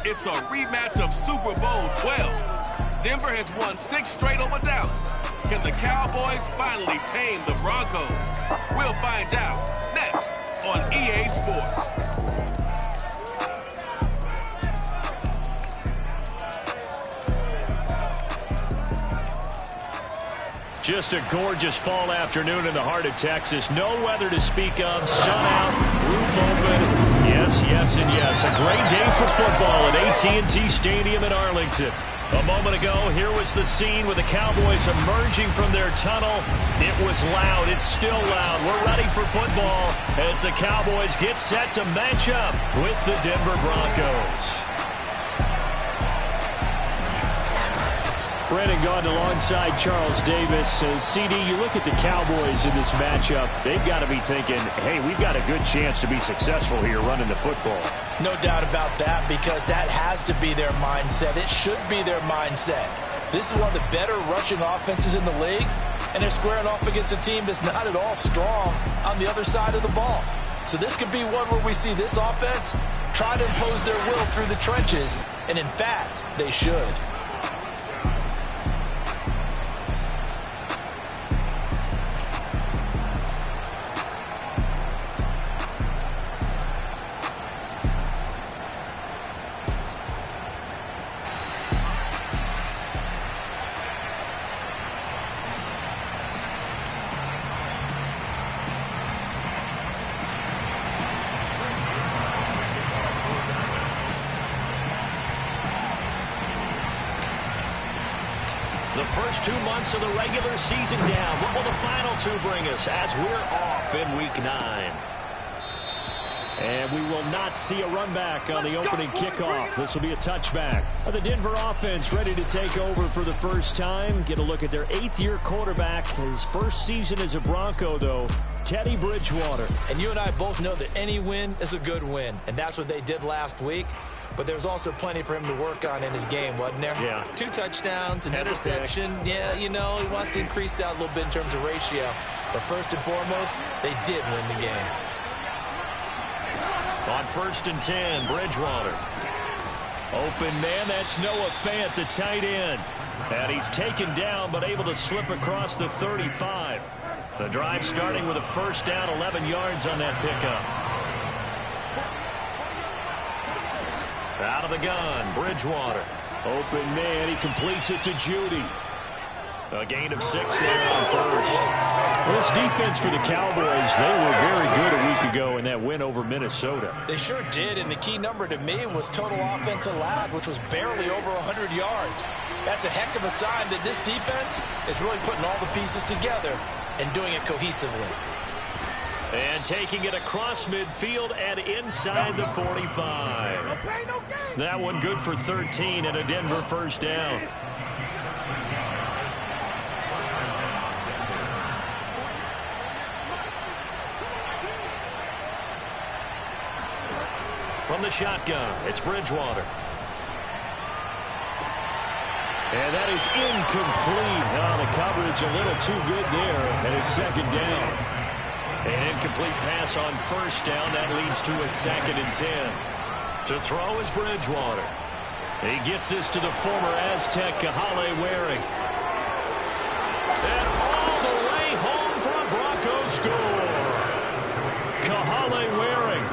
It's a rematch of Super Bowl 12. Denver has won 6 straight over Dallas. Can the Cowboys finally tame the Broncos? We'll find out next on EA Sports. Just a gorgeous fall afternoon in the heart of Texas. No weather to speak of. Sun out, roof open. Yes, yes, and yes. A great day for football at AT&T Stadium in Arlington. A moment ago, here was the scene with the Cowboys emerging from their tunnel. It was loud. It's still loud. We're ready for football as the Cowboys get set to match up with the Denver Broncos. Brandon Gaudin alongside Charles Davis. CD, you look at the Cowboys in this matchup, they've got to be thinking, hey, we've got a good chance to be successful here running the football. No doubt about that, because that has to be their mindset. It should be their mindset. This is one of the better rushing offenses in the league, and they're squaring off against a team that's not at all strong on the other side of the ball. So this could be one where we see this offense try to impose their will through the trenches, and in fact, they should. The first 2 months of the regular season down. What will the final 2 bring us as we're off in Week 9? And we will not see a run back on the opening kickoff. This will be a touchback. The Denver offense ready to take over for the first time. Get a look at their 8th-year quarterback. His first season as a Bronco, though, Teddy Bridgewater. And you and I both know that any win is a good win, and that's what they did last week. But there's also plenty for him to work on in his game, wasn't there? Yeah. 2 touchdowns, an interception. Yeah, you know, he wants to increase that a little bit in terms of ratio. But first and foremost, they did win the game. On 1st and 10, Bridgewater. Open man, that's Noah Fant, the tight end. And he's taken down, but able to slip across the 35. The drive starting with a first down, 11 yards on that pickup. Out of the gun, Bridgewater. Open man, he completes it to Judy. A gain of 6 there on first. Well, this defense for the Cowboys, they were very good a week ago in that win over Minnesota. They sure did, and the key number to me was total offense allowed, which was barely over 100 yards. That's a heck of a sign that this defense is really putting all the pieces together and doing it cohesively. And taking it across midfield and inside the 45. That one good for 13 and a Denver first down. From the shotgun, it's Bridgewater. And that is incomplete. Oh, the coverage a little too good there, and it's 2nd down. An incomplete pass on first down. That leads to a 2nd and 10. To throw is Bridgewater. He gets this to the former Aztec, Kahale Waring. And all the way home for a Broncos score. Kahale Waring,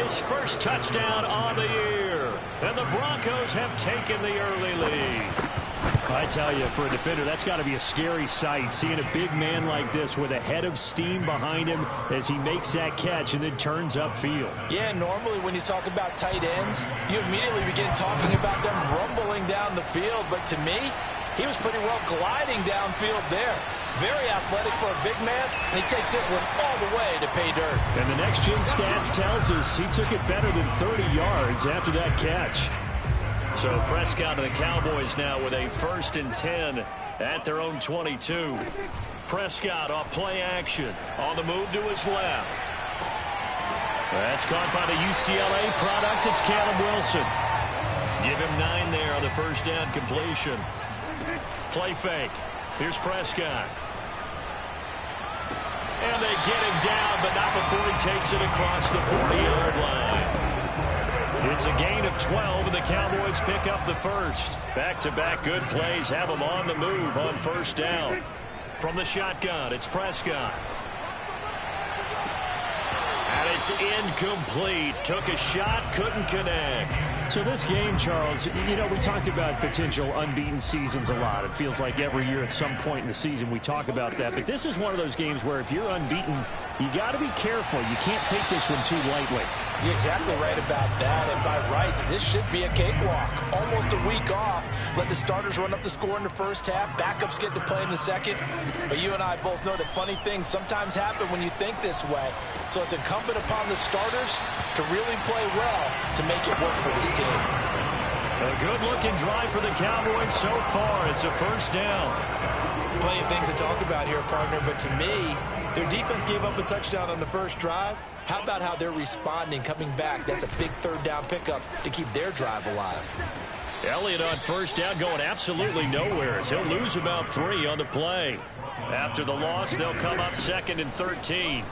his first touchdown on the year. And the Broncos have taken the early lead. I tell you, for a defender, that's got to be a scary sight, seeing a big man like this with a head of steam behind him as he makes that catch and then turns upfield. Yeah, normally when you talk about tight ends, you immediately begin talking about them rumbling down the field. But to me, he was pretty well gliding downfield there. Very athletic for a big man, and he takes this one all the way to pay dirt. And the next-gen stats tells us he took it better than 30 yards after that catch. So Prescott and the Cowboys now with a 1st and 10 at their own 22. Prescott off play action. On the move to his left. That's caught by the UCLA product. It's Caleb Wilson. Give him 9 there on the first down completion. Play fake. Here's Prescott. And they get him down, but not before he takes it across the 40-yard line. It's a gain of 12, and the Cowboys pick up the first. Back-to-back good plays have them on the move on first down. From the shotgun, it's Prescott. And it's incomplete. Took a shot, couldn't connect. So this game, Charles, you know, we talked about potential unbeaten seasons a lot. It feels like every year at some point in the season we talk about that. But this is one of those games where if you're unbeaten, you got to be careful. You can't take this one too lightly. You're exactly right about that. And by rights, this should be a cakewalk. Almost a week off. Let the starters run up the score in the first half. Backups get to play in the second. But you and I both know that funny things sometimes happen when you think this way. So it's incumbent upon the starters to really play well to make it work for this team. A good-looking drive for the Cowboys so far. It's a first down. Plenty of things to talk about here, partner, but to me, their defense gave up a touchdown on the first drive. How about how they're responding, coming back? That's a big third down pickup to keep their drive alive. Elliott on first down going absolutely nowhere as he'll lose about 3 on the play. After the loss, they'll come up 2nd and 13.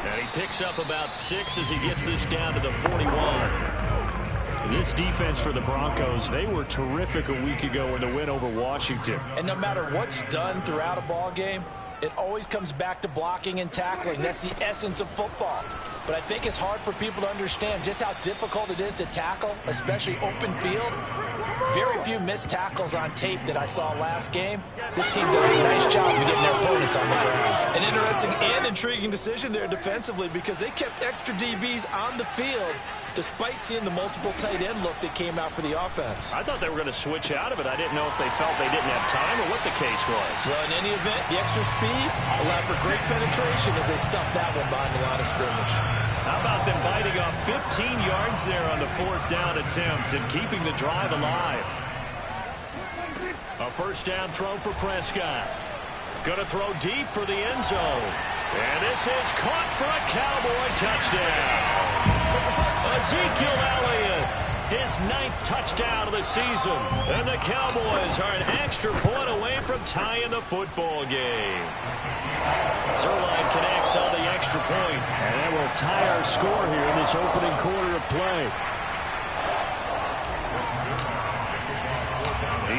And he picks up about 6 as he gets this down to the 41. This defense for the Broncos, they were terrific a week ago in the win over Washington. And no matter what's done throughout a ball game, it always comes back to blocking and tackling. That's the essence of football. But I think it's hard for people to understand just how difficult it is to tackle, especially open field. Very few missed tackles on tape that I saw last game. This team does a nice job of getting their opponents on the ground. An interesting and intriguing decision there defensively because they kept extra DBs on the field despite seeing the multiple tight end look that came out for the offense. I thought they were going to switch out of it. I didn't know if they felt they didn't have time or what the case was. Well, in any event, the extra speed allowed for great penetration as they stuffed that one behind the line of scrimmage. How about them biting off 15 yards there on the 4th down attempt and keeping the drive alive? A first down throw for Prescott. Going to throw deep for the end zone. And this is caught for a Cowboy touchdown. Ezekiel Elliott, his 9th touchdown of the season. And the Cowboys are an extra point away from tying the football game. Zerline connects on the extra point. And that will tie our score here in this opening quarter of play.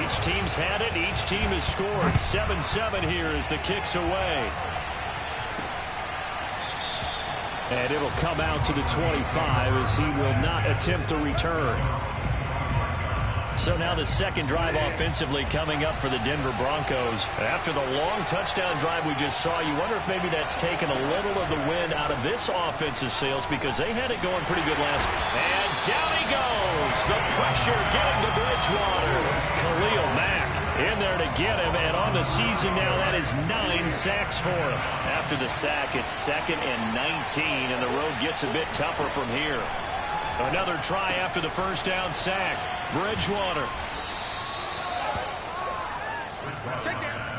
Each team's had it. Each team has scored. 7-7 here as the kick's away. And it'll come out to the 25 as he will not attempt to return. So now the second drive offensively coming up for the Denver Broncos. After the long touchdown drive we just saw, you wonder if maybe that's taken a little of the wind out of this offensive sails because they had it going pretty good last. And down he goes. The pressure getting to Bridgewater. Khalil Mack in there to get him. And on the season now, that is 9 sacks for him. After the sack, it's 2nd and 19, and the road gets a bit tougher from here. Another try after the first down sack. Bridgewater.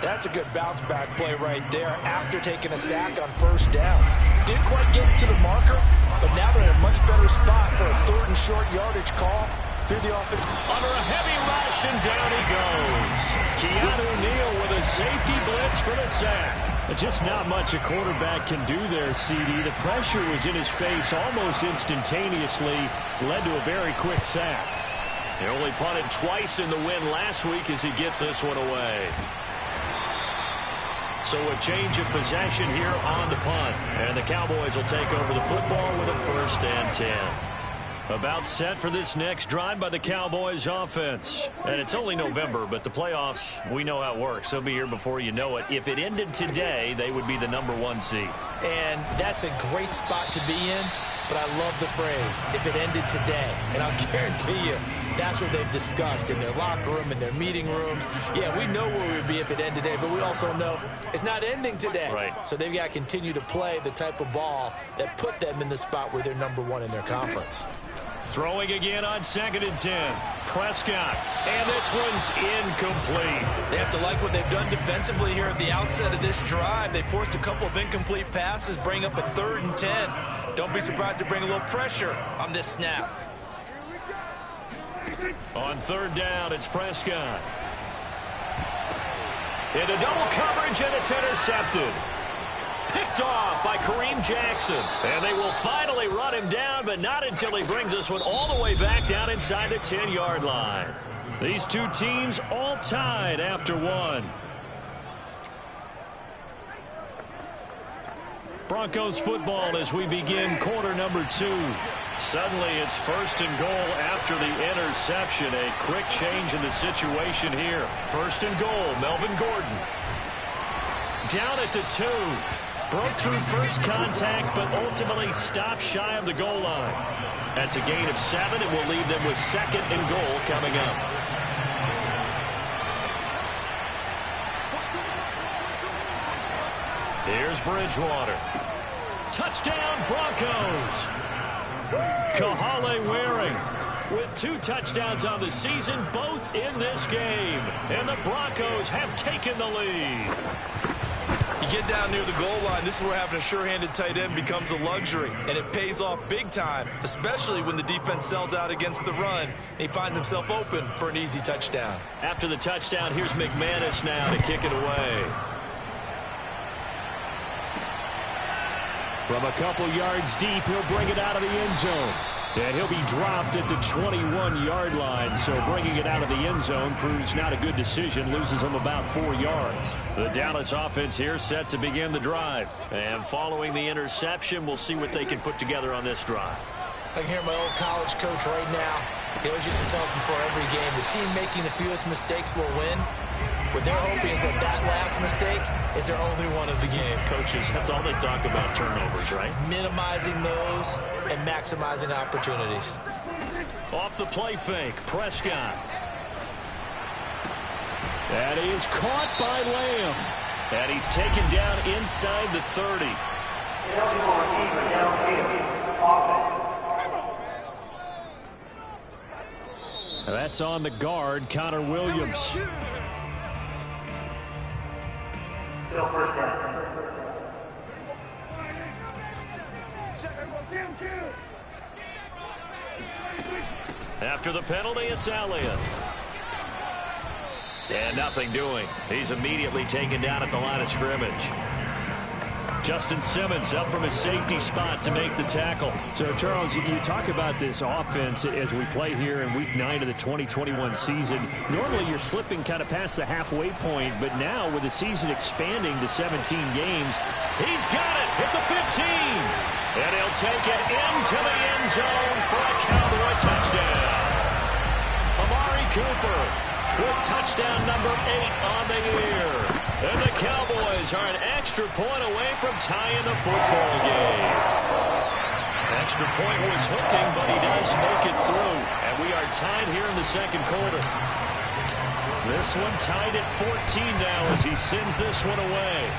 That's a good bounce back play right there after taking a sack on first down. Didn't quite get it to the marker, but now they're in a much better spot for a 3rd and short yardage call through the offense. Under a heavy rush, and down he goes. Keanu Neal with a safety blitz for the sack. But just not much a quarterback can do there, CD. The pressure was in his face almost instantaneously, led to a very quick sack. He only punted twice in the win last week as he gets this one away. So a change of possession here on the punt. And the Cowboys will take over the football with a 1st and 10. About set for this next drive by the Cowboys offense. And it's only November, but the playoffs, we know how it works. They'll be here before you know it. If it ended today, they would be the #1 seed. And that's a great spot to be in, but I love the phrase, if it ended today. And I'll guarantee you, that's what they've discussed in their locker room, in their meeting rooms. Yeah, we know where we would be if it ended today, but we also know it's not ending today. Right. So they've got to continue to play the type of ball that put them in the spot where they're #1 in their conference. Throwing again on 2nd and 10. Prescott. And this one's incomplete. They have to like what they've done defensively here at the outset of this drive. They forced a couple of incomplete passes, bring up a 3rd and 10. Don't be surprised to bring a little pressure on this snap. On 3rd down, it's Prescott. Into double coverage, and it's intercepted. Picked off by Kareem Jackson. And they will finally run him down, but not until he brings us one all the way back down inside the 10-yard line. These two teams all tied after one. Broncos football as we begin quarter number 2. Suddenly it's 1st and goal after the interception. A quick change in the situation here. 1st and goal, Melvin Gordon. Down at the 2. Broke through first contact, but ultimately stopped shy of the goal line. That's a gain of 7. It will leave them with 2nd and goal coming up. Here's Bridgewater. Touchdown, Broncos. Kahale Waring with 2 touchdowns on the season, both in this game. And the Broncos have taken the lead. You get down near the goal line, this is where having a sure-handed tight end becomes a luxury, and it pays off big time, especially when the defense sells out against the run, and he finds himself open for an easy touchdown. After the touchdown, here's McManus now to kick it away. From a couple yards deep, he'll bring it out of the end zone. And he'll be dropped at the 21-yard line. So bringing it out of the end zone proves not a good decision. Loses him about 4 yards. The Dallas offense here set to begin the drive. And following the interception, we'll see what they can put together on this drive. I can hear my old college coach right now. He always used to tell us before every game, the team making the fewest mistakes will win. What they're hoping is that that last mistake is their only one of the game. Coaches, that's all they talk about, turnovers, right? Minimizing those and maximizing opportunities. Off the play fake, Prescott. That is caught by Lamb. And he's taken down inside the 30. That's on the guard, Connor Williams. Still first down. After the penalty, it's Elliott. And nothing doing. He's immediately taken down at the line of scrimmage. Justin Simmons up from his safety spot to make the tackle. So, Charles, you talk about this offense as we play here in Week 9 of the 2021 season. Normally, you're slipping kind of past the halfway point, but now with the season expanding to 17 games, he's got it at the 15. And he'll take it into the end zone for a Cowboy touchdown. Amari Cooper with touchdown number 8 on the year. And the Cowboys are an extra point away from tying the football game. Extra point was hooking, but he does make it through. And we are tied here in the second quarter. This one tied at 14 now as he sends this one away.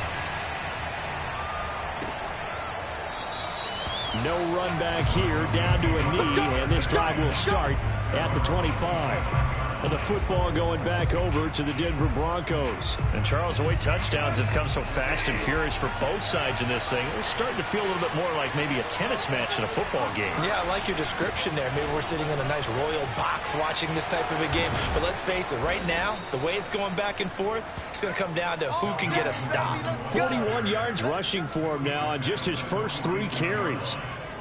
No run back here, down to a knee, and this drive will start at the 25. And the football going back over to the Denver Broncos. And Charles, the way touchdowns have come so fast and furious for both sides in this thing, it's starting to feel a little bit more like maybe a tennis match than a football game. Yeah, I like your description there. Maybe we're sitting in a nice royal box watching this type of a game. But let's face it, right now, the way it's going back and forth, it's going to come down to who can get a stop. 41 yards rushing for him now on just his first 3 carries.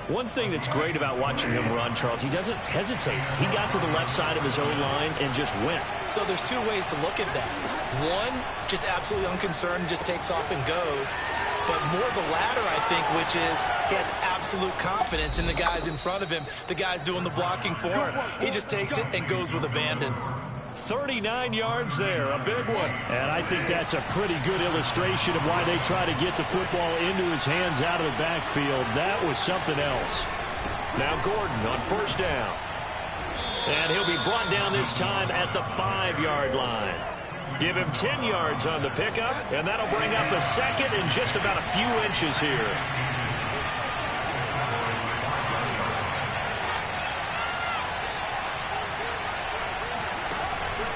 One thing that's great about watching him run, Charles, he doesn't hesitate. He got to the left side of his own line and just went. So there's 2 ways to look at that. One, just absolutely unconcerned, just takes off and goes. But more the latter, I think, which is he has absolute confidence in the guys in front of him, the guys doing the blocking for him. He just takes it and goes with abandon. 39 yards there, a big one. And I think that's a pretty good illustration of why they try to get the football into his hands out of the backfield. That was something else. Now Gordon on first down. And he'll be brought down this time at the 5-yard line. Give him 10 yards on the pickup, and that'll bring up a second in just about a few inches here.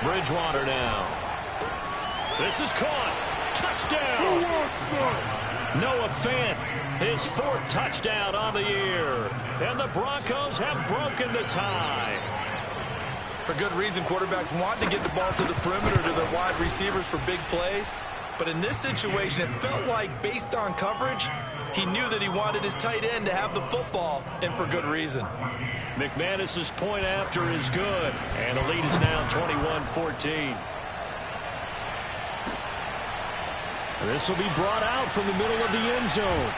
Bridgewater now. This is caught. Touchdown. Noah Fant, his 4th touchdown on the year. And the Broncos have broken the tie. For good reason, quarterbacks want to get the ball to the perimeter to their wide receivers for big plays. But in this situation, it felt like, based on coverage, he knew that he wanted his tight end to have the football, and for good reason. McManus's point after is good, and the lead is now 21-14. This will be brought out from the middle of the end zone.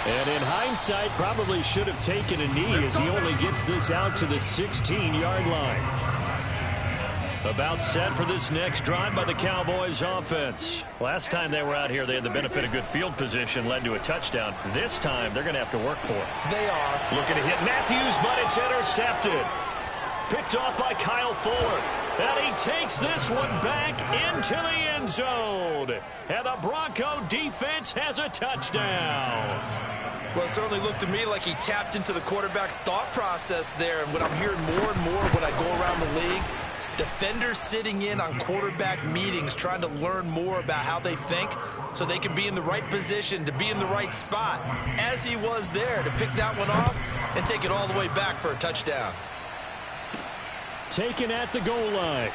And in hindsight, probably should have taken a knee as he only gets this out to the 16-yard line. About set for this next drive by the Cowboys offense. Last time they were out here, they had the benefit of good field position, led to a touchdown. This time, they're going to have to work for it. They are. Looking to hit Matthews, but it's intercepted. Picked off by Kyle Fuller. And he takes this one back into the end zone. And the Bronco defense has a touchdown. Well, it certainly looked to me like he tapped into the quarterback's thought process there. And what I'm hearing more and more when I go around the league, defenders sitting in on quarterback meetings trying to learn more about how they think so they can be in the right position to be in the right spot, as he was there to pick that one off and take it all the way back for a touchdown. Taken at the goal line.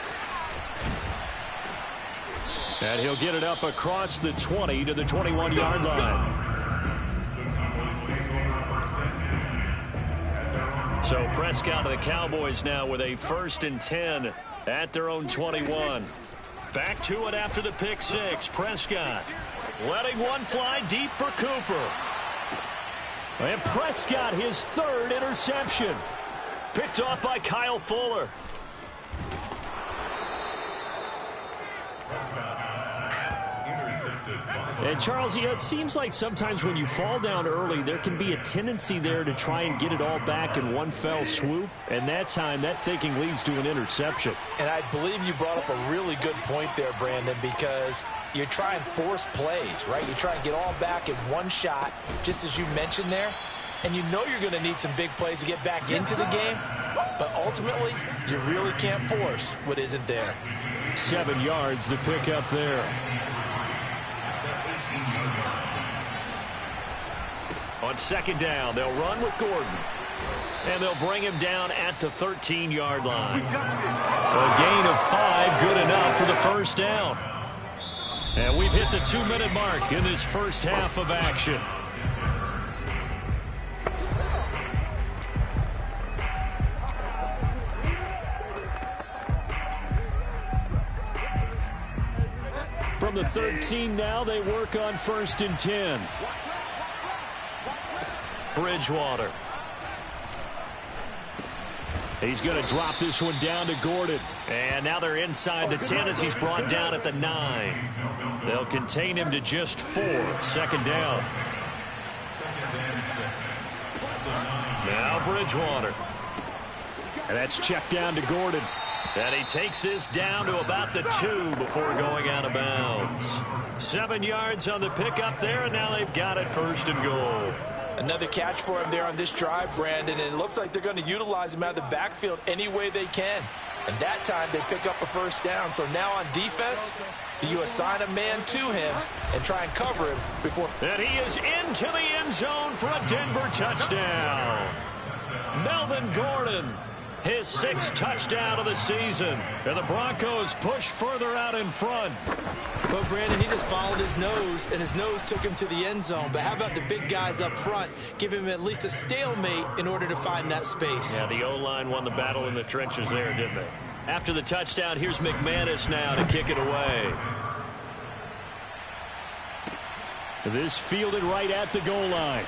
And he'll get it up across the 20 to the 21-yard line. So Prescott of the Cowboys now with a 1st and 10 at their own 21. Back to it after the pick six. Prescott letting one fly deep for Cooper. And Prescott, his 3rd interception. Picked off by Kyle Fuller. And Charles, you know, it seems like sometimes when you fall down early, there can be a tendency there to try and get it all back in one fell swoop. And that time, that thinking leads to an interception. And I believe you brought up a really good point there, Brandon, because you try and force plays, right? You try and get all back in one shot, just as you mentioned there. And you know you're going to need some big plays to get back into the game. But ultimately, you really can't force what isn't there. 7 yards to pick up there. On 2nd down, they'll run with Gordon. And they'll bring him down at the 13-yard line. A gain of 5, good enough for the 1st down. And we've hit the 2-minute mark in this first half of action. From the 13 now, they work on 1st and 10. Bridgewater. He's going to drop this one down to Gordon. And now they're inside the 10 as he's brought down at the 9. They'll contain him to just 4. 2nd down. Now Bridgewater. And that's checked down to Gordon. And he takes this down to about the 2 before going out of bounds. 7 yards on the pickup there, and now they've got it 1st and goal. Another catch for him there on this drive, Brandon, and it looks like they're going to utilize him out of the backfield any way they can. And that time they pick up a 1st down. So now on defense, do you assign a man to him and try and cover him before? And he is into the end zone for a Denver touchdown. Melvin Gordon, his 6th touchdown of the season. And the Broncos push further out in front. Well, Brandon, he just followed his nose, and his nose took him to the end zone. But how about the big guys up front? Give him at least a stalemate in order to find that space. Yeah, the O-line won the battle in the trenches there, didn't they? After the touchdown, here's McManus now to kick it away. This fielded right at the goal line.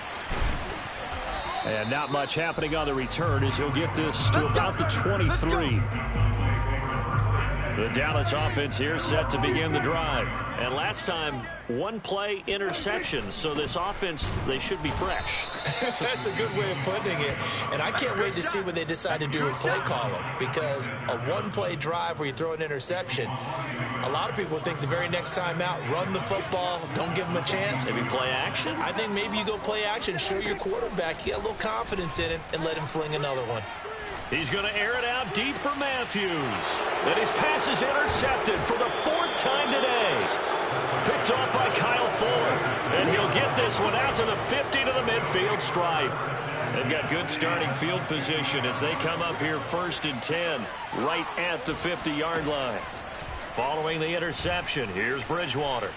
And not much happening on the return as he'll get this to about the 23. The Dallas offense here set to begin the drive. And last time, 1-play interceptions. So this offense, they should be fresh. That's a good way of putting it. And I can't wait to see what they decide to do with play calling. Because a 1-play drive where you throw an interception, a lot of people think the very next time out, run the football, don't give them a chance. Maybe play action? I think maybe you go play action, show your quarterback, you get a little confidence in him, and let him fling another one. He's going to air it out deep for Matthews. And his pass is intercepted for the 4th time today. Picked off by Kyle Fuller. And he'll get this one out to the 50 to the midfield stripe. They've got good starting field position as they come up here 1st and 10, right at the 50-yard line. Following the interception, here's Bridgewater.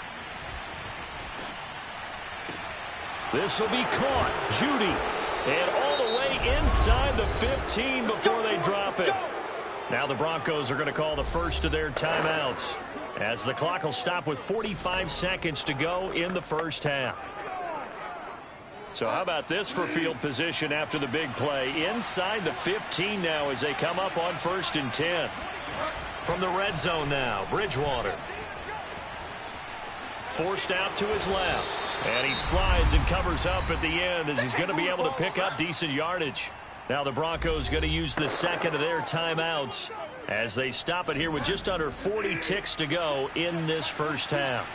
This will be caught. Judy. And all the way inside the 15 before they drop it. Now the Broncos are going to call the first of their timeouts, as the clock will stop with 45 seconds to go in the first half. So how about this for field position after the big play? Inside the 15 now as they come up on 1st and 10. From the red zone now, Bridgewater. Forced out to his left. And he slides and covers up at the end as he's going to be able to pick up decent yardage. Now the Broncos going to use the second of their timeouts as they stop it here with just under 40 ticks to go in this first half.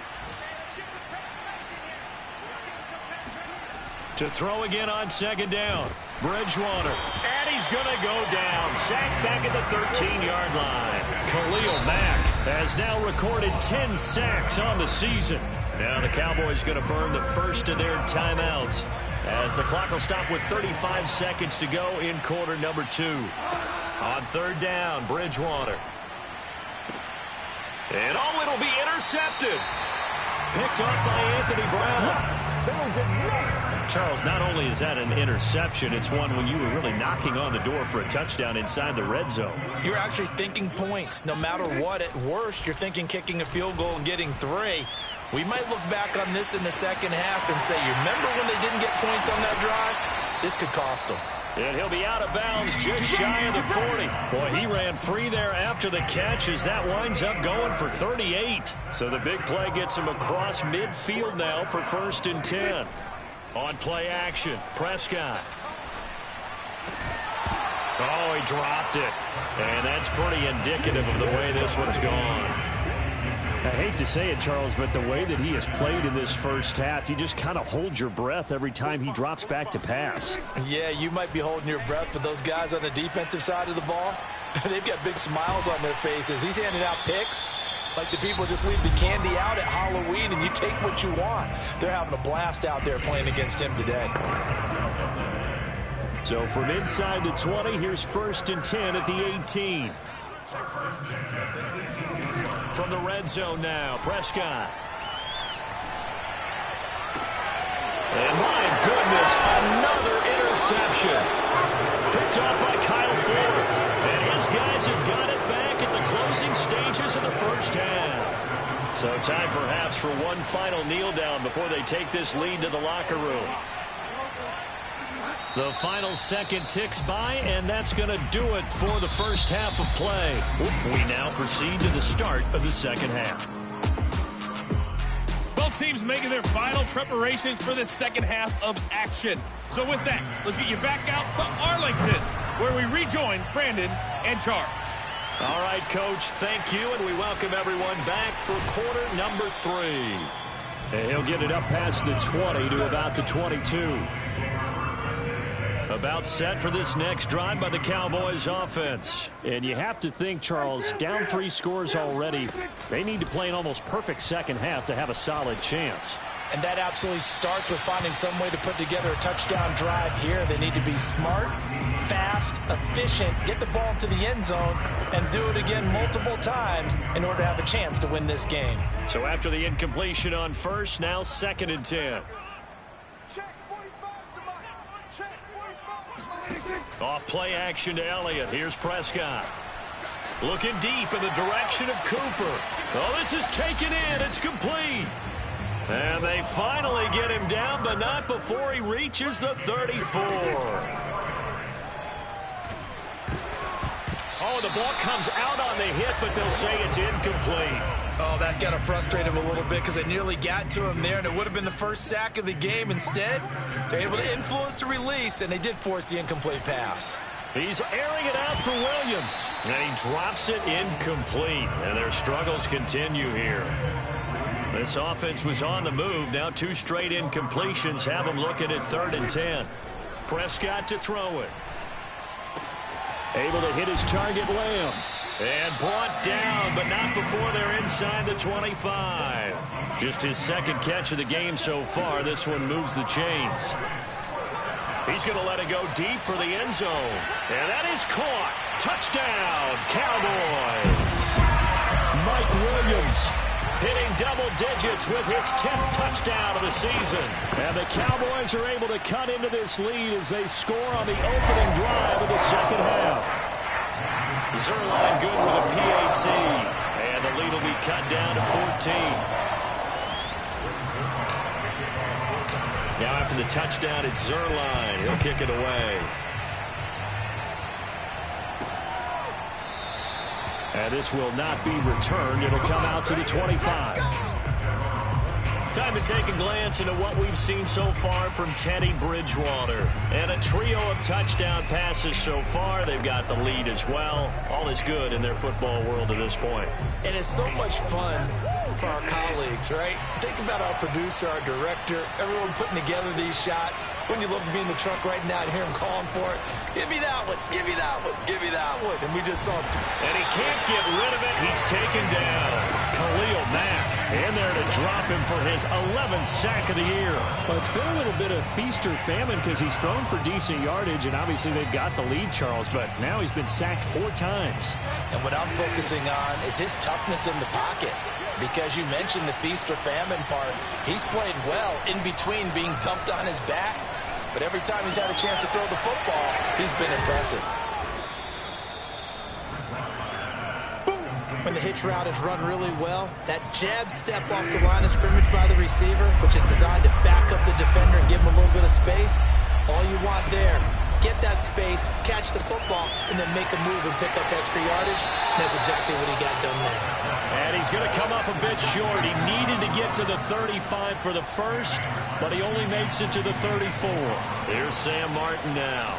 To throw again on 2nd down. Bridgewater. And he's going to go down. Sacked back at the 13-yard line. Khalil Mack has now recorded 10 sacks on the season. Now the Cowboys going to burn the first of their timeouts as the clock will stop with 35 seconds to go in quarter number 2. On 3rd down, Bridgewater. And it'll be intercepted. Picked up by Anthony Brown. Charles, not only is that an interception, it's one when you were really knocking on the door for a touchdown inside the red zone. You're actually thinking points. No matter what, at worst, you're thinking kicking a field goal and getting 3. We might look back on this in the second half and say, you remember when they didn't get points on that drive? This could cost them. And he'll be out of bounds just shy of the 40. Boy, he ran free there after the catch as that winds up going for 38. So the big play gets him across midfield now for 1st and 10. On play action, Prescott. Oh, he dropped it. And that's pretty indicative of the way this one's gone. I hate to say it, Charles, but the way that he has played in this first half, you just kind of hold your breath every time he drops back to pass. Yeah, you might be holding your breath, but those guys on the defensive side of the ball, they've got big smiles on their faces. He's handing out picks like the people just leave the candy out at Halloween and you take what you want. They're having a blast out there playing against him today. So from inside the 20, here's 1st and 10 at the 18. From the red zone now, Prescott. And my goodness, another interception. Picked up by Kyle Ford. And his guys have got it back at the closing stages of the first half. So time perhaps for one final kneel down before they take this lead to the locker room. The final second ticks by, and that's going to do it for the first half of play. We now proceed to the start of the second half. Both teams making their final preparations for the second half of action. So with that, let's get you back out to Arlington, where we rejoin Brandon and Charles. All right, Coach, thank you, and we welcome everyone back for quarter number 3. And he'll get it up past the 20 to about the 22. About set for this next drive by the Cowboys offense. And you have to think, Charles, down 3 scores already. They need to play an almost perfect second half to have a solid chance. And that absolutely starts with finding some way to put together a touchdown drive here. They need to be smart, fast, efficient, get the ball to the end zone, and do it again multiple times in order to have a chance to win this game. So after the incompletion on first, now 2nd and 10. Off play action to Elliott. Here's Prescott. Looking deep in the direction of Cooper. Oh, this is taken in. It's complete. And they finally get him down, but not before he reaches the 34. Oh, the ball comes out on the hit, but they'll say it's incomplete. Oh, that's got to frustrate him a little bit because they nearly got to him there, and it would have been the first sack of the game. Instead, they're able to influence the release, and they did force the incomplete pass. He's airing it out for Williams, and he drops it incomplete. And their struggles continue here. This offense was on the move. Now 2 straight incompletions have them looking at 3rd and 10. Prescott to throw it. Able to hit his target, Lamb. And brought down, but not before they're inside the 25. Just his 2nd catch of the game so far. This one moves the chains. He's going to let it go deep for the end zone. And that is caught. Touchdown, Cowboys. Mike Williams hitting double digits with his 10th touchdown of the season. And the Cowboys are able to cut into this lead as they score on the opening drive of the second half. Zerline good with a PAT. And the lead will be cut down to 14. Now after the touchdown, it's Zerline. He'll kick it away. And this will not be returned. It'll come out to the 25. Time to take a glance into what we've seen so far from Teddy Bridgewater. And a trio of touchdown passes so far. They've got the lead as well. All is good in their football world at this point. And it's so much fun for our colleagues, right? Think about our producer, our director, everyone putting together these shots. Wouldn't you love to be in the truck right now and hear him calling for it? Give me that one, give me that one, give me that one. And we just saw him. And he can't get rid of it. He's taken down. Khalil Mack in there to drop him for his 11th sack of the year. Well, it's been a little bit of feast or famine because he's thrown for decent yardage, and obviously they've got the lead, Charles, but now he's been sacked 4 times. And what I'm focusing on is his toughness in the pocket. Because you mentioned the feast or famine part. He's played well in between being dumped on his back. But every time he's had a chance to throw the football, he's been impressive. When the hitch route is run really well, that jab step off the line of scrimmage by the receiver, which is designed to back up the defender and give him a little bit of space, all you want there, get that space, catch the football, and then make a move and pick up extra yardage. And that's exactly what he got done there. And he's going to come up a bit short. He needed to get to the 35 for the first, but he only makes it to the 34. Here's Sam Martin now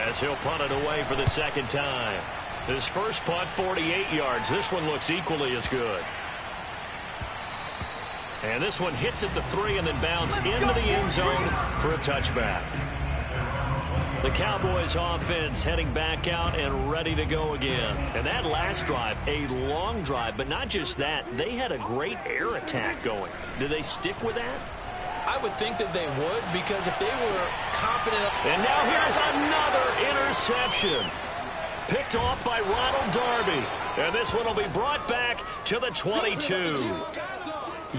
as he'll punt it away for the second time. His first punt, 48 yards. This one looks equally as good. And this one hits at the 3 and then bounds into the end zone for a touchback. The Cowboys offense heading back out and ready to go again. And that last drive, a long drive, but not just that. They had a great air attack going. Do they stick with that? I would think that they would, because if they were competent. And now here's another interception. Picked off by Ronald Darby. And this one will be brought back to the 22.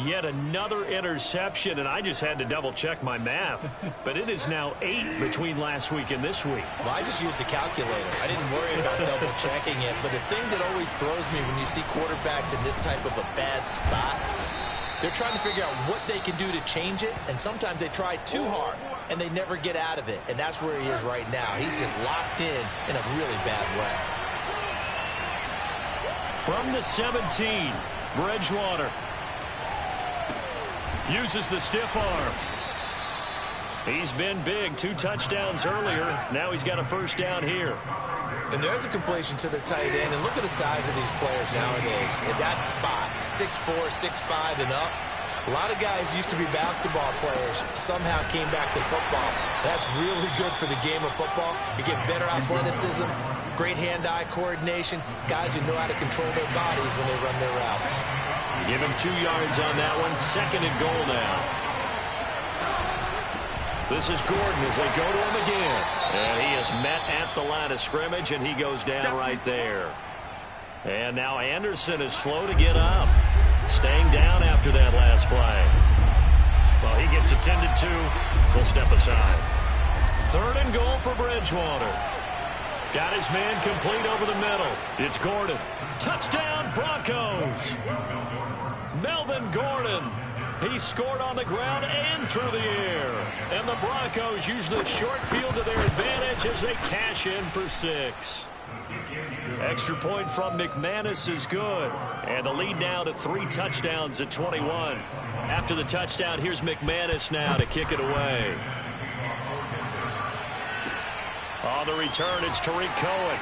Yet another interception, and I just had to double-check my math. But it is now 8 between last week and this week. Well, I just used the calculator. I didn't worry about double-checking it. But the thing that always throws me when you see quarterbacks in this type of a bad spot, they're trying to figure out what they can do to change it, and sometimes they try too hard, and they never get out of it. And that's where he is right now. He's just locked in a really bad way. From the 17, Bridgewater uses the stiff arm. He's been big. 2 touchdowns earlier. Now he's got a first down here. And there's a completion to the tight end. And look at the size of these players nowadays. In that spot, 6'4", 6'5", and up. A lot of guys used to be basketball players, somehow came back to football. That's really good for the game of football. You get better athleticism, great hand-eye coordination, guys who know how to control their bodies when they run their routes. Give him 2 yards on that one. 2nd and goal now. This is Gordon as they go to him again. And he is met at the line of scrimmage, and he goes down right there. And now Anderson is slow to get up. Staying down after that last play. Well, he gets attended to. We'll step aside. 3rd and goal for Bridgewater. Got his man complete over the middle. It's Gordon. Touchdown, Broncos. Melvin Gordon. He scored on the ground and through the air. And the Broncos use the short field to their advantage as they cash in for 6. Extra point from McManus is good. And the lead now to 3 touchdowns at 21. After the touchdown, here's McManus now to kick it away. On the return, it's Tariq Cohen.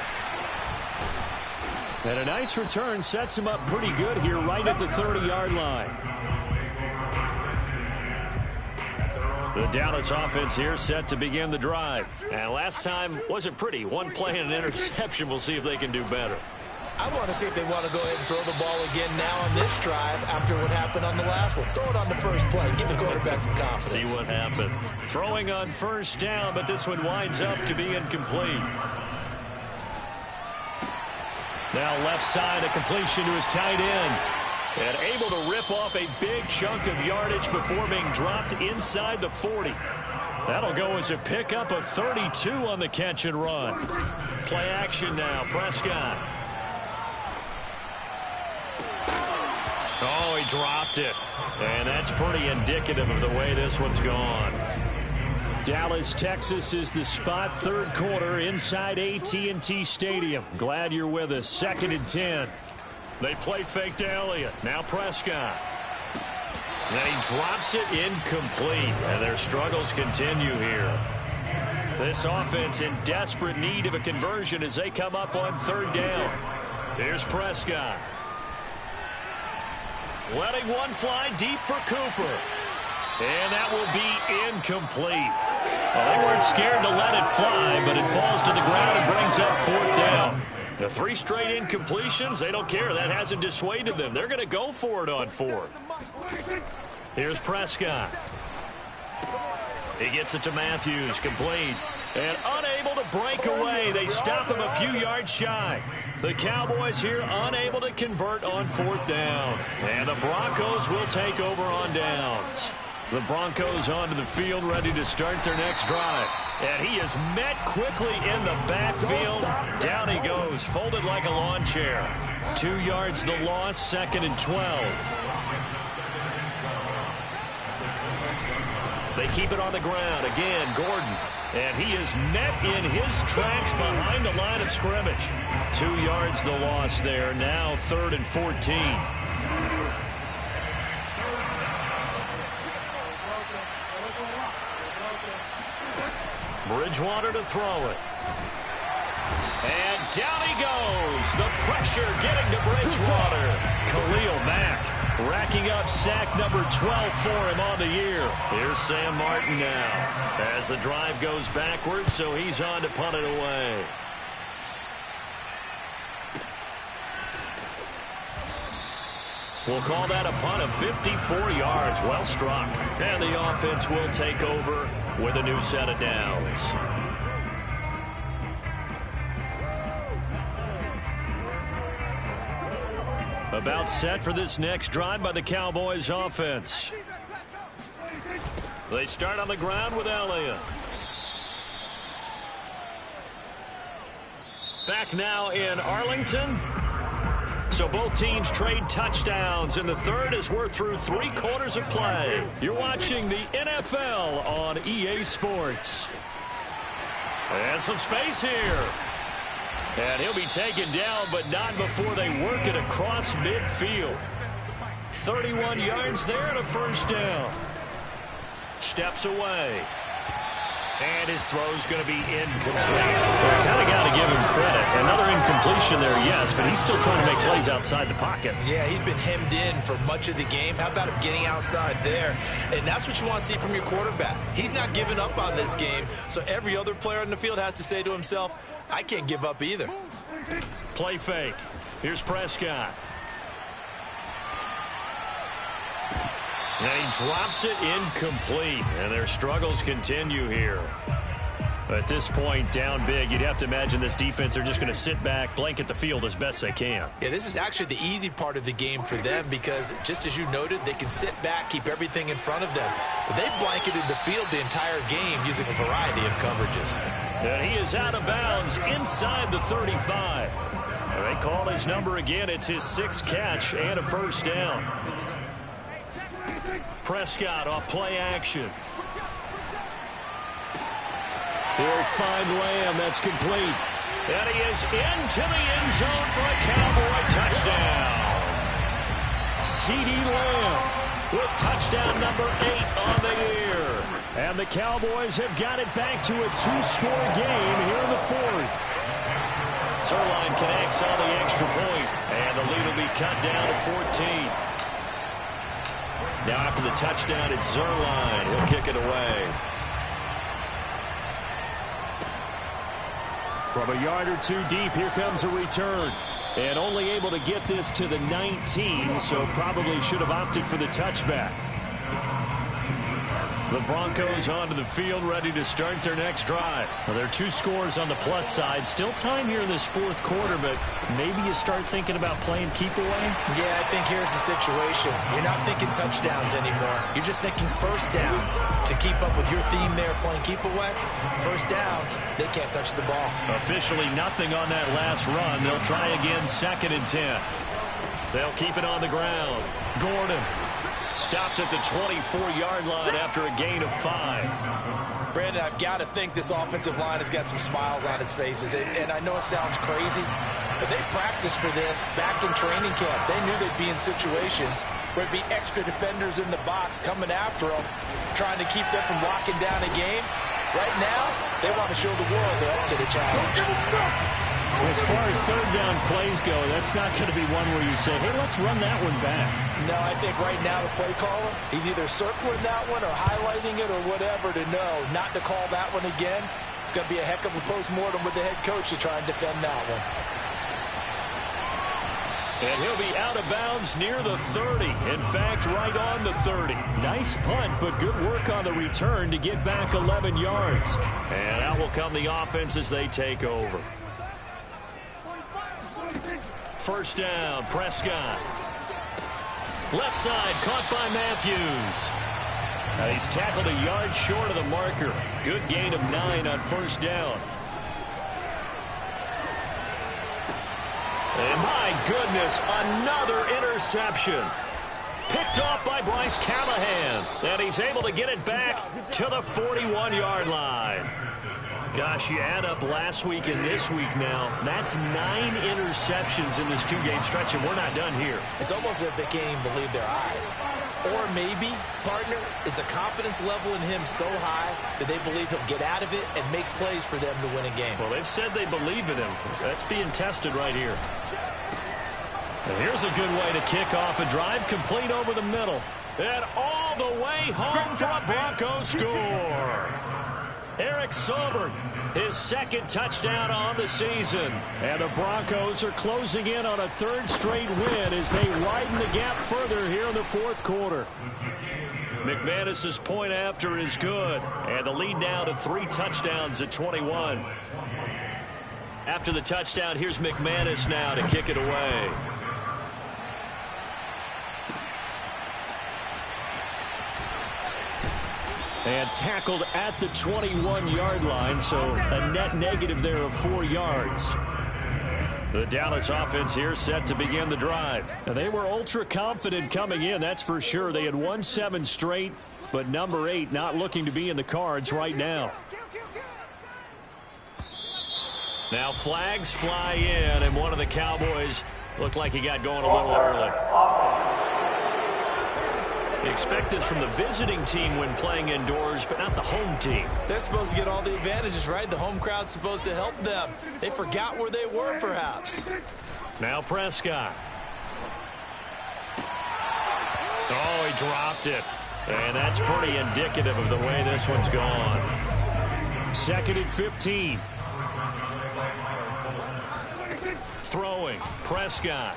And a nice return sets him up pretty good here right at the 30-yard line. The Dallas offense here set to begin the drive. And last time wasn't pretty. 1 play and an interception. We'll see if they can do better. I want to see if they want to go ahead and throw the ball again now on this drive after what happened on the last one. Throw it on the first play. Give the quarterback some confidence. See what happens. Throwing on first down, but this one winds up to be incomplete. Now left side, a completion to his tight end. And able to rip off a big chunk of yardage before being dropped inside the 40. That'll go as a pickup of 32 on the catch and run. Play action now, Prescott. Oh, he dropped it. And that's pretty indicative of the way this one's gone. Dallas, Texas is the spot, third quarter inside AT&T Stadium. Glad you're with us. 2nd and 10. They play fake to Elliott. Now Prescott. And he drops it incomplete. And their struggles continue here. This offense in desperate need of a conversion as they come up on 3rd down. Here's Prescott. Letting one fly deep for Cooper. And that will be incomplete. Well, they weren't scared to let it fly, but it falls to the ground and brings up 4th down. The 3 straight incompletions, they don't care. That hasn't dissuaded them. They're going to go for it on 4th. Here's Prescott. He gets it to Matthews, complete. And unable to break away. They stop him a few yards shy. The Cowboys here unable to convert on 4th down. And the Broncos will take over on downs. The Broncos onto the field, ready to start their next drive. And he is met quickly in the backfield. Down he goes, folded like a lawn chair. 2 yards the loss, 2nd and 12. They keep it on the ground. Again, Gordon. And he is met in his tracks behind the line of scrimmage. 2 yards the loss there. Now 3rd and 14. Bridgewater to throw it. And down he goes. The pressure getting to Bridgewater. Khalil Mack racking up sack number 12 for him on the year. Here's Sam Martin now as the drive goes backwards, so he's on to punt it away. We'll call that a punt of 54 yards. Well struck. And the offense will take over with a new set of downs. About set for this next drive by the Cowboys offense. They start on the ground with Elliott. Back now in Arlington. So both teams trade touchdowns in the third as we're through 3 quarters of play. You're watching the NFL on EA Sports. And some space here. And he'll be taken down, but not before they work it across midfield. 31 yards there and a first down. Steps away. And his throw's going to be incomplete. Well, kind of got to give him credit. Another incompletion there, yes, but he's still trying to make plays outside the pocket. Yeah, he's been hemmed in for much of the game. How about him getting outside there? And that's what you want to see from your quarterback. He's not giving up on this game, so every other player on the field has to say to himself, I can't give up either. Play fake. Here's Prescott. And he drops it incomplete. And their struggles continue here. At this point, down big, you'd have to imagine this defense, they're just going to sit back, blanket the field as best they can. Yeah, this is actually the easy part of the game for them because, just as you noted, they can sit back, keep everything in front of them. But they've blanketed the field the entire game using a variety of coverages. And he is out of bounds inside the 35. They call his number again. It's his 6th catch and a first down. Prescott off play action. He'll find Lamb. That's complete. And he is into the end zone for a Cowboy touchdown. C.D. Lamb with touchdown number 8 on the year. And the Cowboys have got it back to a 2-score game here in the 4th. Zerline connects on the extra point, and the lead will be cut down to 14. Now after the touchdown, it's Zerline. He'll kick it away. From a yard or 2 deep, here comes a return. And only able to get this to the 19, so probably should have opted for the touchback. The Broncos onto the field, ready to start their next drive. Well, there are 2 scores on the plus side. Still time here in this fourth quarter, but maybe you start thinking about playing keep away? Yeah, I think here's the situation. You're not thinking touchdowns anymore. You're just thinking first downs. To keep up with your theme there, playing keep away, first downs, they can't touch the ball. Officially nothing on that last run. They'll try again, 2nd and 10. They'll keep it on the ground. Gordon stopped at the 24-yard line after a gain of 5. Brandon, I've got to think this offensive line has got some smiles on its faces. And I know it sounds crazy, but they practiced for this back in training camp. They knew they'd be in situations where there'd be extra defenders in the box coming after them, trying to keep them from locking down a game. Right now, they want to show the world they're up to the challenge. As far as third down plays go, that's not going to be one where you say, hey, let's run that one back. No, I think right now the play caller, he's either circling that one or highlighting it or whatever to know not to call that one again. It's going to be a heck of a postmortem with the head coach to try and defend that one. And he'll be out of bounds near the 30. In fact, right on the 30. Nice punt, but good work on the return to get back 11 yards. And out will come the offense as they take over. First down, Prescott. Left side, caught by Matthews. Now he's tackled a yard short of the marker. Good gain of 9 on first down. And my goodness, another interception. Picked off by Bryce Callahan. And he's able to get it back to the 41-yard line. Gosh, you add up last week and this week now. That's 9 interceptions in this 2-game stretch, and we're not done here. It's almost as if they can't even believe their eyes. Or maybe, partner, is the confidence level in him so high that they believe he'll get out of it and make plays for them to win a game. Well, they've said they believe in him. That's being tested right here. And here's a good way to kick off a drive, complete over the middle. And all the way home for a Broncos score. Eric Saubert, his 2nd touchdown on the season. And the Broncos are closing in on a 3rd straight win as they widen the gap further here in the fourth quarter. McManus's point after is good. And the lead now to 3 touchdowns at 21. After the touchdown, here's McManus now to kick it away. And tackled at the 21-yard line, so a net negative there of 4 yards. The Dallas offense here set to begin the drive. Now, they were ultra confident coming in, that's for sure. They had won 7 straight, but number 8 not looking to be in the cards right now. Now flags fly in, and one of the Cowboys looked like he got going a little early. Expect this from the visiting team when playing indoors, but not the home team. They're supposed to get all the advantages, right? The home crowd's supposed to help them. They forgot where they were, perhaps. Now Prescott. Oh, he dropped it. And that's pretty indicative of the way this one's gone. 2nd and 15. Throwing, Prescott.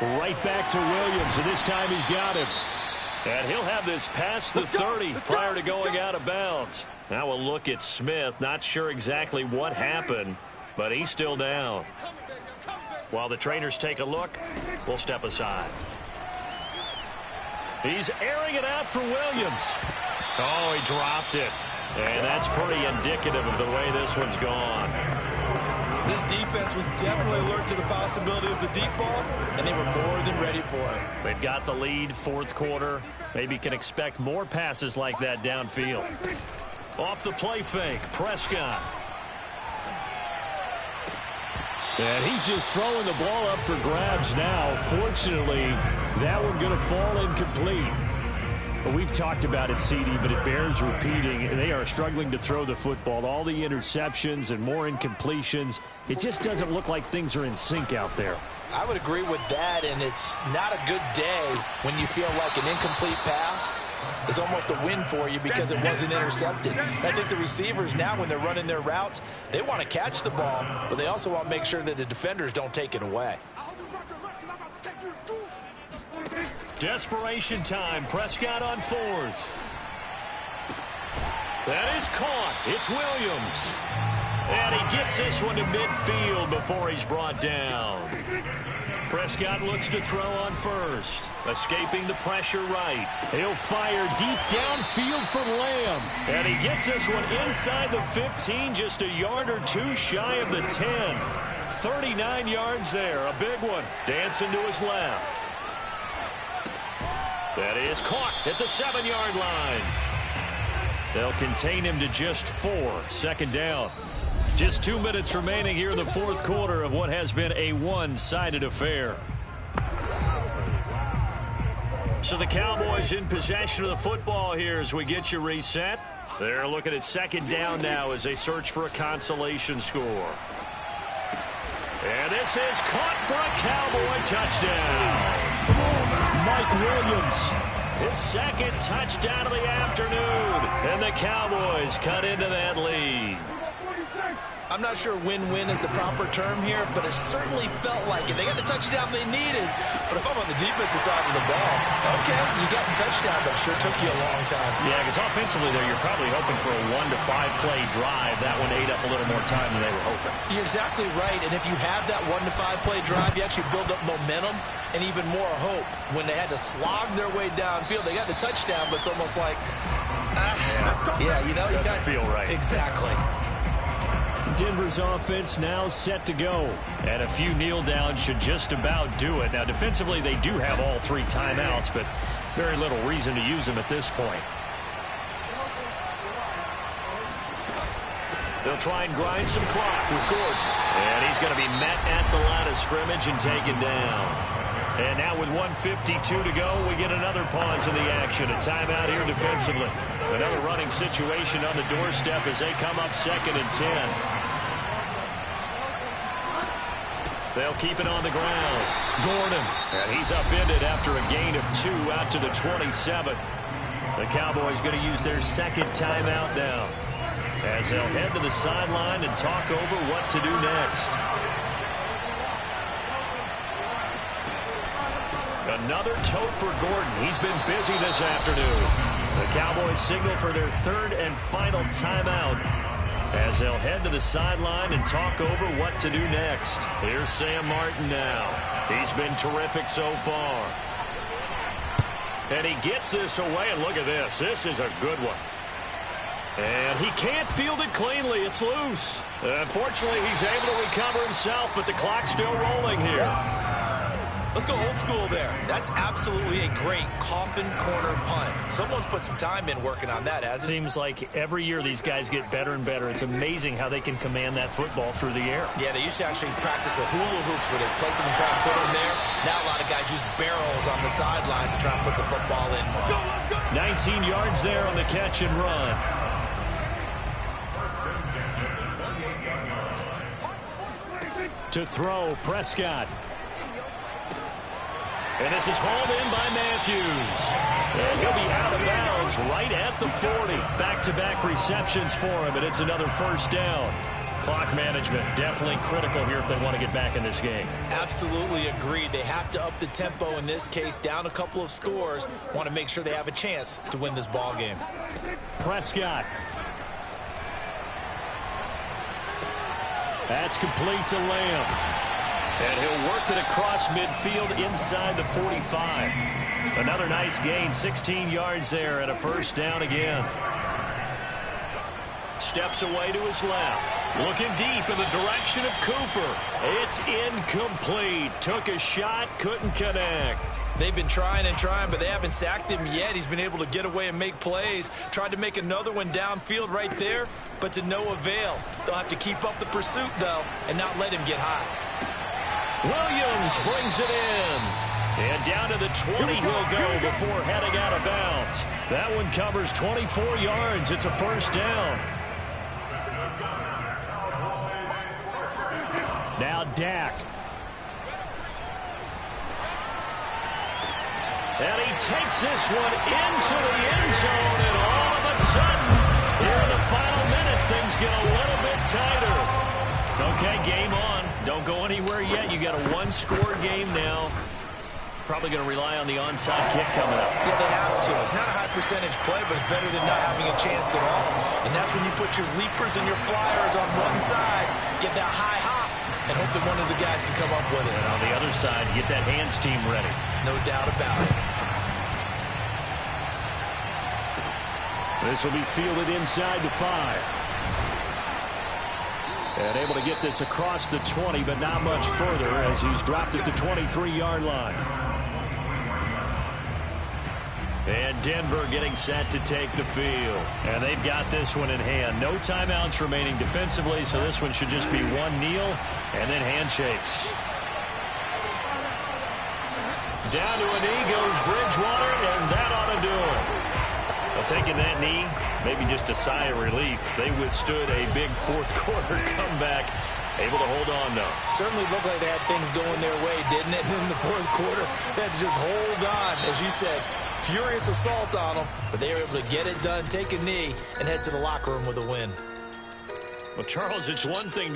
Right back to Williams, and this time he's got him. And he'll have this past the 30 prior to going out of bounds. Now we'll look at Smith. Not sure exactly what happened, but he's still down. While the trainers take a look, we'll step aside. He's airing it out for Williams. Oh, he dropped it. And that's pretty indicative of the way this one's gone. This defense was definitely alert to the possibility of the deep ball, and they were more than ready for it. They've got the lead, fourth quarter. Maybe can expect more passes like that downfield. Off the play fake, Prescott. And he's just throwing the ball up for grabs now. Fortunately, that one going to fall incomplete. But we've talked about it, CD, but it bears repeating. They are struggling to throw the football. All the interceptions and more incompletions. It just doesn't look like things are in sync out there. I would agree with that, and it's not a good day when you feel like an incomplete pass is almost a win for you because it wasn't intercepted. I think the receivers now, when they're running their routes, they want to catch the ball, but they also want to make sure that the defenders don't take it away. Desperation time. Prescott on 4th. That is caught. It's Williams. And he gets this one to midfield before he's brought down. Prescott looks to throw on first. Escaping the pressure right. He'll fire deep downfield for Lamb. And he gets this one inside the 15, just a yard or two shy of the 10. 39 yards there, a big one. Dancing to his left. That is caught at the 7-yard line. They'll contain him to just 4. Second down. Just 2 minutes remaining here in the fourth quarter of what has been a one-sided affair. So the Cowboys in possession of the football here as we get you reset. They're looking at second down now as they search for a consolation score. And this is caught for a Cowboy touchdown. Mike Williams, his second touchdown of the afternoon. And the Cowboys cut into that lead. I'm not sure win-win is the proper term here, but it certainly felt like it. They got the touchdown they needed, but if I'm on the defensive side of the ball, okay, you got the touchdown, but it sure took you a long time. Yeah, because offensively there, you're probably hoping for a 1 to 5 play drive. That one ate up a little more time than they were hoping. You're exactly right, and if you have that 1 to 5 play drive, you actually build up momentum and even more hope. When they had to slog their way downfield, they got the touchdown, but it's almost like, yeah, you know, doesn't feel right. Exactly. Denver's offense now set to go. And a few kneel downs should just about do it. Now, defensively, they do have all 3 timeouts, but very little reason to use them at this point. They'll try and grind some clock with Gordon. And he's going to be met at the line of scrimmage and taken down. And now with 1:52 to go, we get another pause in the action. A timeout here defensively. Another running situation on the doorstep as they come up 2nd and 10. They'll keep it on the ground. Gordon, and he's upended after a gain of 2 out to the 27. The Cowboys going to use their second timeout now as they'll head to the sideline and talk over what to do next. Another tote for Gordon. He's been busy this afternoon. The Cowboys signal for their 3rd and final timeout as they'll head to the sideline and talk over what to do next. Here's Sam Martin now. He's been terrific so far. And he gets this away, and look at this. This is a good one. And he can't field it cleanly. It's loose. Unfortunately, he's able to recover himself, but the clock's still rolling here. Let's go old school there. That's absolutely a great coffin corner punt. Someone's put some time in working on that, hasn't it? Seems like every year these guys get better and better. It's amazing how they can command that football through the air. Yeah, they used to actually practice with hula hoops where they place them and try and put them there. Now a lot of guys use barrels on the sidelines to try and put the football in. 19 yards there on the catch and run. To throw, Prescott. And this is hauled in by Matthews. And he'll be out of bounds right at the 40. Back-to-back receptions for him, and it's another first down. Clock management definitely critical here if they want to get back in this game. Absolutely agreed. They have to up the tempo in this case, down a couple of scores. Want to make sure they have a chance to win this ball game. Prescott. That's complete to Lamb. And he'll work it across midfield inside the 45. Another nice gain, 16 yards there and a first down again. Steps away to his left. Looking deep in the direction of Cooper. It's incomplete. Took a shot, couldn't connect. They've been trying and trying, but they haven't sacked him yet. He's been able to get away and make plays. Tried to make another one downfield right there, but to no avail. They'll have to keep up the pursuit, though, and not let him get high. Williams brings it in. And down to the 20 he'll go before heading out of bounds. That one covers 24 yards. It's a first down. Now Dak. And he takes this one into the end zone, and all of a sudden, here in the final minute, things get a little bit tighter. Okay, game on. Don't go anywhere yet. You got a one-score game now. Probably going to rely on the onside kick coming up. Yeah, they have to. It's not a high percentage play, but it's better than not having a chance at all. And that's when you put your leapers and your flyers on one side, get that high hop, and hope that one of the guys can come up with it. And on the other side, get that hands team ready. No doubt about it. This will be fielded inside the 5. And able to get this across the 20, but not much further as he's dropped it to 23-yard line. And Denver getting set to take the field. And they've got this one in hand. No timeouts remaining defensively, so this one should just be one kneel and then handshakes. Down to a knee goes Bridgewater, and that ought to do it. Well, taking that knee, maybe just a sigh of relief. They withstood a big fourth-quarter comeback, able to hold on, though. Certainly looked like they had things going their way, didn't it? In the fourth quarter, they had to just hold on. As you said, furious assault on them, but they were able to get it done, take a knee, and head to the locker room with a win. Well, Charles, it's one thing to